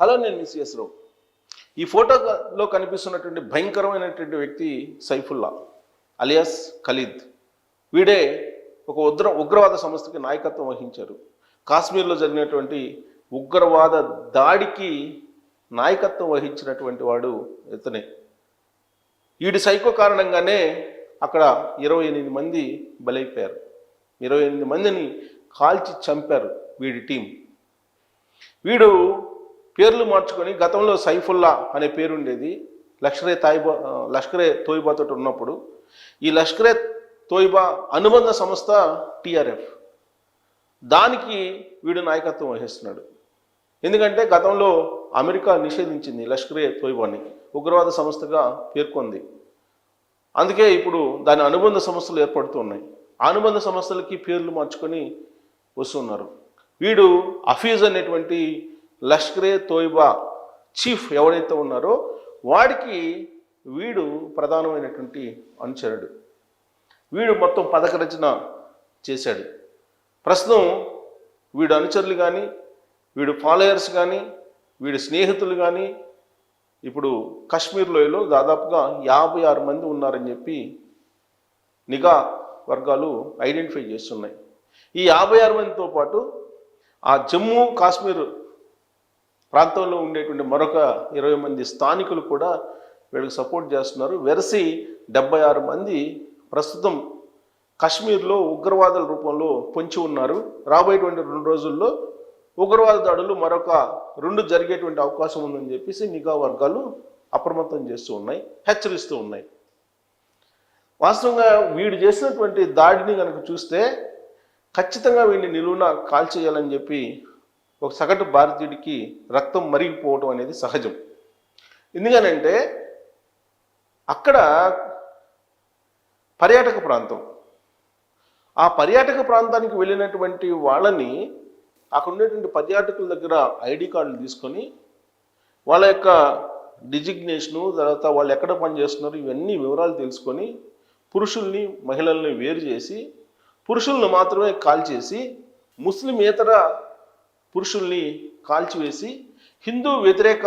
Hello, నేను miss రావు. ఈ ఫోటోలో కనిపిస్తున్నటువంటి భయంకరమైనటువంటి వ్యక్తి సైఫుల్లా అలియాస్ ఖలీద్. వీడే ఒక ఉగ్రవాద సంస్థకి నాయకత్వం వహించారు. కాశ్మీర్లో జరిగినటువంటి ఉగ్రవాద దాడికి నాయకత్వం వహించినటువంటి వాడు ఇతనే. వీడి సైకో కారణంగానే అక్కడ 28 మంది బలైపోయారు. 28 మందిని కాల్చి చంపారు వీడి టీం. వీడు పేర్లు మార్చుకొని గతంలో సైఫుల్లా అనే పేరు ఉండేది. లష్కరే తోయిబాతో ఉన్నప్పుడు ఈ లష్కరే తోయిబా అనుబంధ సంస్థ టిఆర్ఎఫ్, దానికి వీడు నాయకత్వం వహిస్తున్నాడు. ఎందుకంటే గతంలో అమెరికా నిషేధించింది లష్కరే తోయిబాని, ఉగ్రవాద సంస్థగా పేర్కొంది. అందుకే ఇప్పుడు దాని అనుబంధ సంస్థలు ఏర్పడుతున్నాయి. అనుబంధ సంస్థలకి పేర్లు మార్చుకొని వస్తున్నారు. వీడు హఫీజ్ అనేటువంటి లష్కరే తోయిబా చీఫ్ ఎవరైతే ఉన్నారో వాడికి వీడు ప్రధానమైనటువంటి అనుచరుడు. వీడు మొత్తం పథక రచన చేశాడు. ప్రస్తుతం వీడు అనుచరులు కానీ, వీడు ఫాలోయర్స్ కానీ, వీడి స్నేహితులు కానీ ఇప్పుడు కాశ్మీర్ లోయలో దాదాపుగా 56 మంది ఉన్నారని చెప్పి నిఘా వర్గాలు ఐడెంటిఫై చేస్తున్నాయి. ఈ 56 మందితో పాటు ఆ జమ్మూ కాశ్మీర్ ప్రాంతంలో ఉండేటువంటి మరొక 20 మంది స్థానికులు కూడా వీళ్ళకి సపోర్ట్ చేస్తున్నారు. వెరసి 76 మంది ప్రస్తుతం కాశ్మీర్లో ఉగ్రవాదుల రూపంలో పొంచి ఉన్నారు. రాబోయేటువంటి 2 రోజుల్లో ఉగ్రవాద దాడులు మరొక 2 జరిగేటువంటి అవకాశం ఉందని చెప్పేసి నిఘా వర్గాలు అప్రమత్తం చేస్తూ ఉన్నాయి, హెచ్చరిస్తూ ఉన్నాయి. వాస్తవంగా వీడు చేసినటువంటి దాడిని కనుక చూస్తే ఖచ్చితంగా వీడిని నిలువున కాల్చేయాలని చెప్పి ఒక సగటు భారతీయుడికి రక్తం మరిగిపోవటం అనేది సహజం. ఎందుకనంటే అక్కడ పర్యాటక ప్రాంతం, ఆ పర్యాటక ప్రాంతానికి వెళ్ళినటువంటి వాళ్ళని అక్కడ ఉండేటువంటి పర్యాటకుల దగ్గర ఐడి కార్డులు తీసుకొని వాళ్ళ యొక్క డిజిగ్నేషను, తర్వాత వాళ్ళు ఎక్కడ పనిచేస్తున్నారు ఇవన్నీ వివరాలు తెలుసుకొని పురుషుల్ని మహిళల్ని వేరు చేసి పురుషులను మాత్రమే కాల్చేసి ముస్లిమేతర పురుషుల్ని కాల్చివేసి హిందూ వ్యతిరేక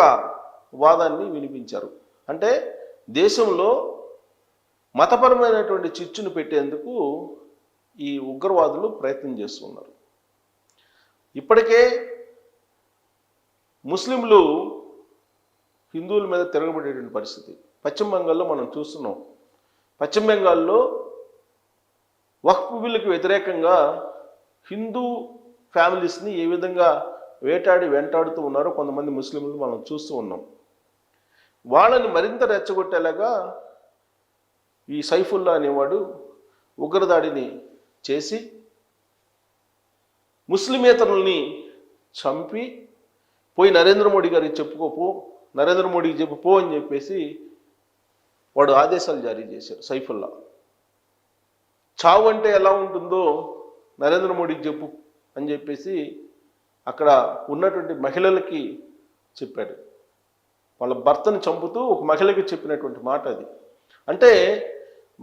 వాదాన్ని వినిపించారు. అంటే దేశంలో మతపరమైనటువంటి చిచ్చును పెట్టేందుకు ఈ ఉగ్రవాదులు ప్రయత్నం చేస్తున్నారు. ఇప్పటికే ముస్లింలు హిందువుల మీద తిరగబడేటువంటి పరిస్థితి పశ్చిమ బెంగాల్లో మనం చూస్తున్నాం. పశ్చిమ బెంగాల్లో వక్ఫ్ బిల్లుకి వ్యతిరేకంగా హిందూ ఫ్యామిలీస్ని ఏ విధంగా వెంటాడుతూ ఉన్నారో కొంతమంది ముస్లింలు మనం చూస్తూ ఉన్నాం. వాళ్ళని మరింత రెచ్చగొట్టేలాగా ఈ సైఫుల్లా అనేవాడు ఉగ్రదాడిని చేసి ముస్లిమేతరుల్ని చంపి పోయి నరేంద్ర మోడీ గారికి చెప్పుకోపో, నరేంద్ర మోడీకి చెప్పుపో అని చెప్పేసి వాడు ఆదేశాలు జారీ చేశారు. సైఫుల్లా చావు అంటే ఎలా ఉంటుందో నరేంద్ర మోడీకి చెప్పు అని చెప్పేసి అక్కడ ఉన్నటువంటి మహిళలకి చెప్పాడు. వాళ్ళ భర్తను చంపుతూ ఒక మహిళకి చెప్పినటువంటి మాట అది. అంటే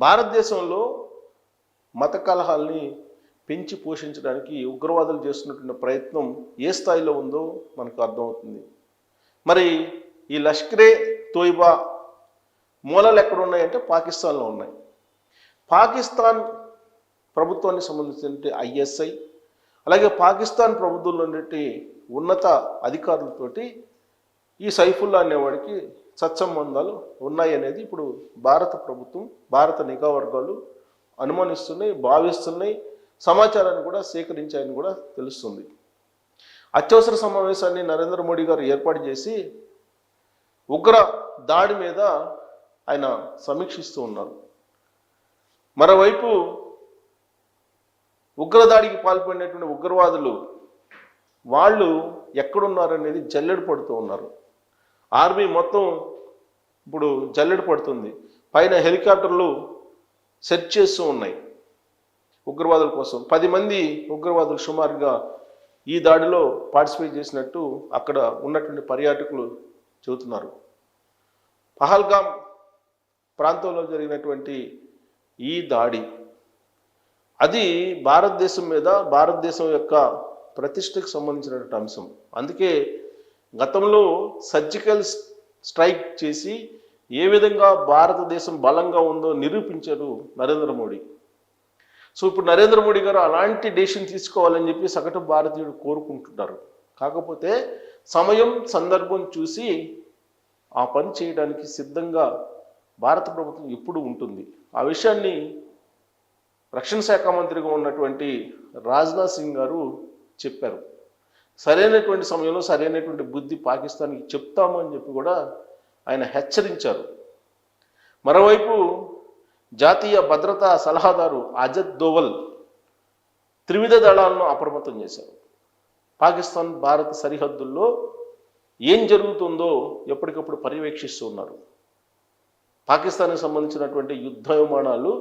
భారతదేశంలో మత కలహాల్ని పెంచి పోషించడానికి ఉగ్రవాదులు చేస్తున్నటువంటి ప్రయత్నం ఏ స్థాయిలో ఉందో మనకు అర్థమవుతుంది. మరి ఈ లష్కరే తోయిబా మూలాలు ఎక్కడ ఉన్నాయంటే పాకిస్తాన్లో ఉన్నాయి. పాకిస్తాన్ ప్రభుత్వానికి సంబంధించిన ఐఎస్ఐ అలాగే పాకిస్తాన్ ప్రభుత్వంలో ఉండే ఉన్నత అధికారులతోటి ఈ సైఫుల్లా అనేవాడికి సత్సంబంధాలు ఉన్నాయి అనేది ఇప్పుడు భారత ప్రభుత్వం, భారత నిఘా వర్గాలు అనుమానిస్తున్నాయి, భావిస్తున్నాయి, సమాచారాన్ని కూడా సేకరించాయని కూడా తెలుస్తుంది. అత్యవసర సమావేశాన్ని నరేంద్ర మోడీ గారు ఏర్పాటు చేసి ఉగ్ర దాడి మీద ఆయన సమీక్షిస్తూ ఉన్నారు. మరోవైపు ఉగ్రదాడికి పాల్పడినటువంటి ఉగ్రవాదులు వాళ్ళు ఎక్కడున్నారనేది జల్లెడ పడుతూ ఉన్నారు. ఆర్మీ మొత్తం ఇప్పుడు జల్లెడ పడుతుంది. పైన హెలికాప్టర్లు సెర్చ్ చేస్తూ ఉన్నాయి ఉగ్రవాదుల కోసం. 10 మంది ఉగ్రవాదులు సుమారుగా ఈ దాడిలో పార్టిసిపేట్ చేసినట్టు అక్కడ ఉన్నటువంటి పర్యాటకులు చెబుతున్నారు. పహల్గామ్ ప్రాంతంలో జరిగినటువంటి ఈ దాడి అది భారతదేశం మీద, భారతదేశం యొక్క ప్రతిష్టకు సంబంధించినటువంటి అంశం. అందుకే గతంలో సర్జికల్ స్ట్రైక్ చేసి ఏ విధంగా భారతదేశం బలంగా ఉందో నిరూపించారు నరేంద్ర మోడీ. సో ఇప్పుడు నరేంద్ర మోడీ గారు అలాంటి డెసిషన్ తీసుకోవాలని చెప్పి సగటు భారతీయుడు కోరుకుంటున్నారు. కాకపోతే సమయం సందర్భం చూసి ఆ పని చేయడానికి సిద్ధంగా భారత ప్రభుత్వం ఎప్పుడు ఉంటుంది. ఆ విషయాన్ని రక్షణ శాఖ మంత్రిగా ఉన్నటువంటి రాజ్నాథ్ సింగ్ గారు చెప్పారు. సరైనటువంటి సమయంలో సరైనటువంటి బుద్ధి పాకిస్తాన్కి చెప్తాము అని చెప్పి కూడా ఆయన హెచ్చరించారు. మరోవైపు జాతీయ భద్రతా సలహాదారు అజిత్ దోవల్ త్రివిధ దళాలను అప్రమత్తం చేశారు. పాకిస్తాన్ భారత సరిహద్దుల్లో ఏం జరుగుతుందో ఎప్పటికప్పుడు పర్యవేక్షిస్తూ ఉన్నారు. పాకిస్తాన్కి సంబంధించినటువంటి యుద్ధ విమానాలు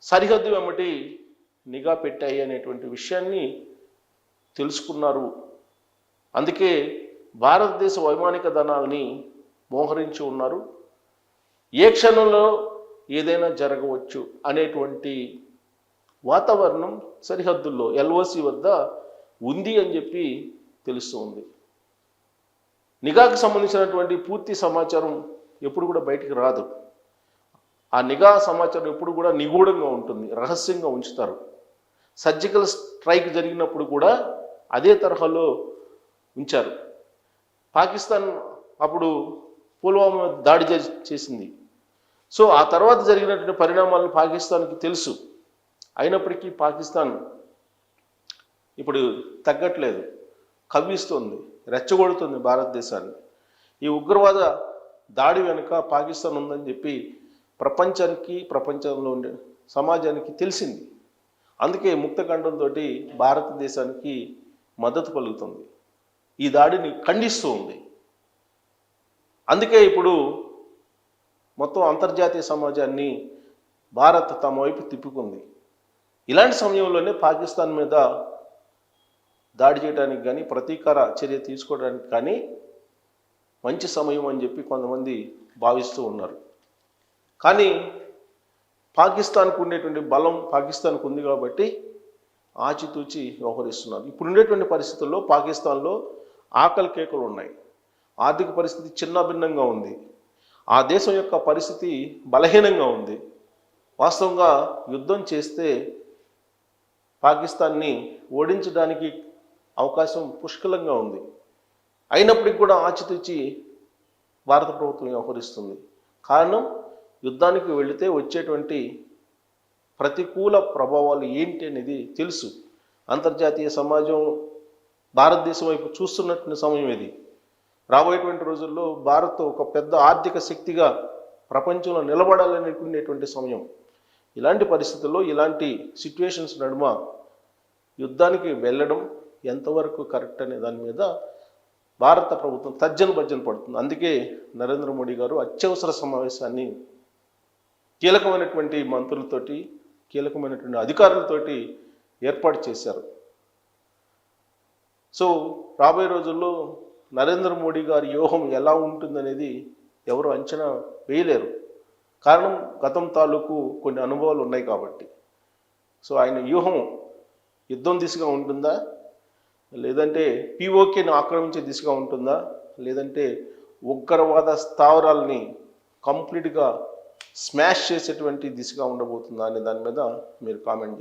సరిహద్దు వెంబటి నిఘా పెట్టాయి అనేటువంటి విషయాన్ని తెలుసుకున్నారు. అందుకే భారతదేశ వైమానిక దళాలని మోహరించి ఉన్నారు. ఏ క్షణంలో ఏదైనా జరగవచ్చు అనేటువంటి వాతావరణం సరిహద్దుల్లో ఎల్ఓసి వద్ద ఉంది అని చెప్పి తెలుస్తూ ఉంది. నిఘాకు సంబంధించినటువంటి పూర్తి సమాచారం ఎప్పుడు కూడా బయటికి రాదు. ఆ నిఘా సమాచారం ఎప్పుడు కూడా నిగూఢంగా ఉంటుంది, రహస్యంగా ఉంచుతారు. సర్జికల్ స్ట్రైక్ జరిగినప్పుడు కూడా అదే తరహాలో ఉంచారు. పాకిస్తాన్ అప్పుడు పుల్వామా దాడి చేసింది. సో ఆ తర్వాత జరిగినటువంటి పరిణామాలను పాకిస్తాన్కి తెలుసు. అయినప్పటికీ పాకిస్తాన్ ఇప్పుడు తగ్గట్లేదు, కవ్విస్తుంది, రెచ్చగొడుతుంది భారతదేశాన్ని. ఈ ఉగ్రవాద దాడి వెనుక పాకిస్తాన్ ఉందని చెప్పి ప్రపంచంలో ఉండే సమాజానికి తెలిసింది. అందుకే ముక్తఖండంతో భారతదేశానికి మద్దతు పలుకుతుంది, ఈ దాడిని ఖండిస్తూ ఉంది. అందుకే ఇప్పుడు మొత్తం అంతర్జాతీయ సమాజాన్ని భారత్ తమ వైపు తిప్పుకుంది. ఇలాంటి సమయంలోనే పాకిస్తాన్ మీద దాడి చేయడానికి కానీ ప్రతీకార చర్య తీసుకోవడానికి కానీ మంచి సమయం అని చెప్పి కొంతమంది భావిస్తూ ఉన్నారు. కానీ పాకిస్తాన్కు ఉండేటువంటి బలం పాకిస్తాన్కు ఉంది కాబట్టి ఆచితూచి వ్యవహరిస్తున్నారు. ఇప్పుడు ఉండేటువంటి పరిస్థితుల్లో పాకిస్తాన్లో ఆకలి కేకలు ఉన్నాయి, ఆర్థిక పరిస్థితి చిన్నభిన్నంగా ఉంది, ఆ దేశం యొక్క పరిస్థితి బలహీనంగా ఉంది. వాస్తవంగా యుద్ధం చేస్తే పాకిస్తాన్ని ఓడించడానికి అవకాశం పుష్కలంగా ఉంది. అయినప్పటికీ కూడా ఆచితూచి భారత ప్రభుత్వం వ్యవహరిస్తుంది. కారణం, యుద్ధానికి వెళితే వచ్చేటువంటి ప్రతికూల ప్రభావాలు ఏంటి అనేది తెలుసు. అంతర్జాతీయ సమాజం భారతదేశం వైపు చూస్తున్నటువంటి సమయం ఇది. రాబోయేటువంటి రోజుల్లో భారత్ ఒక పెద్ద ఆర్థిక శక్తిగా ప్రపంచంలో నిలబడాలనుకునేటువంటి సమయం. ఇలాంటి పరిస్థితుల్లో ఇలాంటి సిచ్యువేషన్స్ నడుమ యుద్ధానికి వెళ్ళడం ఎంతవరకు కరెక్ట్ అనే దాని మీద భారత ప్రభుత్వం తర్జన పడుతుంది. అందుకే నరేంద్ర మోడీ గారు అత్యవసర సమావేశాన్ని కీలకమైనటువంటి మంత్రులతోటి, కీలకమైనటువంటి అధికారులతోటి ఏర్పాటు చేశారు. సో రాబోయే రోజుల్లో నరేంద్ర మోడీ గారి వ్యూహం ఎలా ఉంటుందనేది ఎవరు అంచనా వేయలేరు. కారణం, గతం తాలూకు కొన్ని అనుభవాలు ఉన్నాయి కాబట్టి. సో ఆయన వ్యూహం యుద్ధం దిశగా ఉంటుందా, లేదంటే పిఓకేని ఆక్రమించే దిశగా ఉంటుందా, లేదంటే ఉగ్రవాద స్థావరాలని కంప్లీట్గా స్మాష్ చేసేటువంటి దిశగా ఉండబోతుందా అనే దాని మీద మీరు కామెంట్ చేయండి.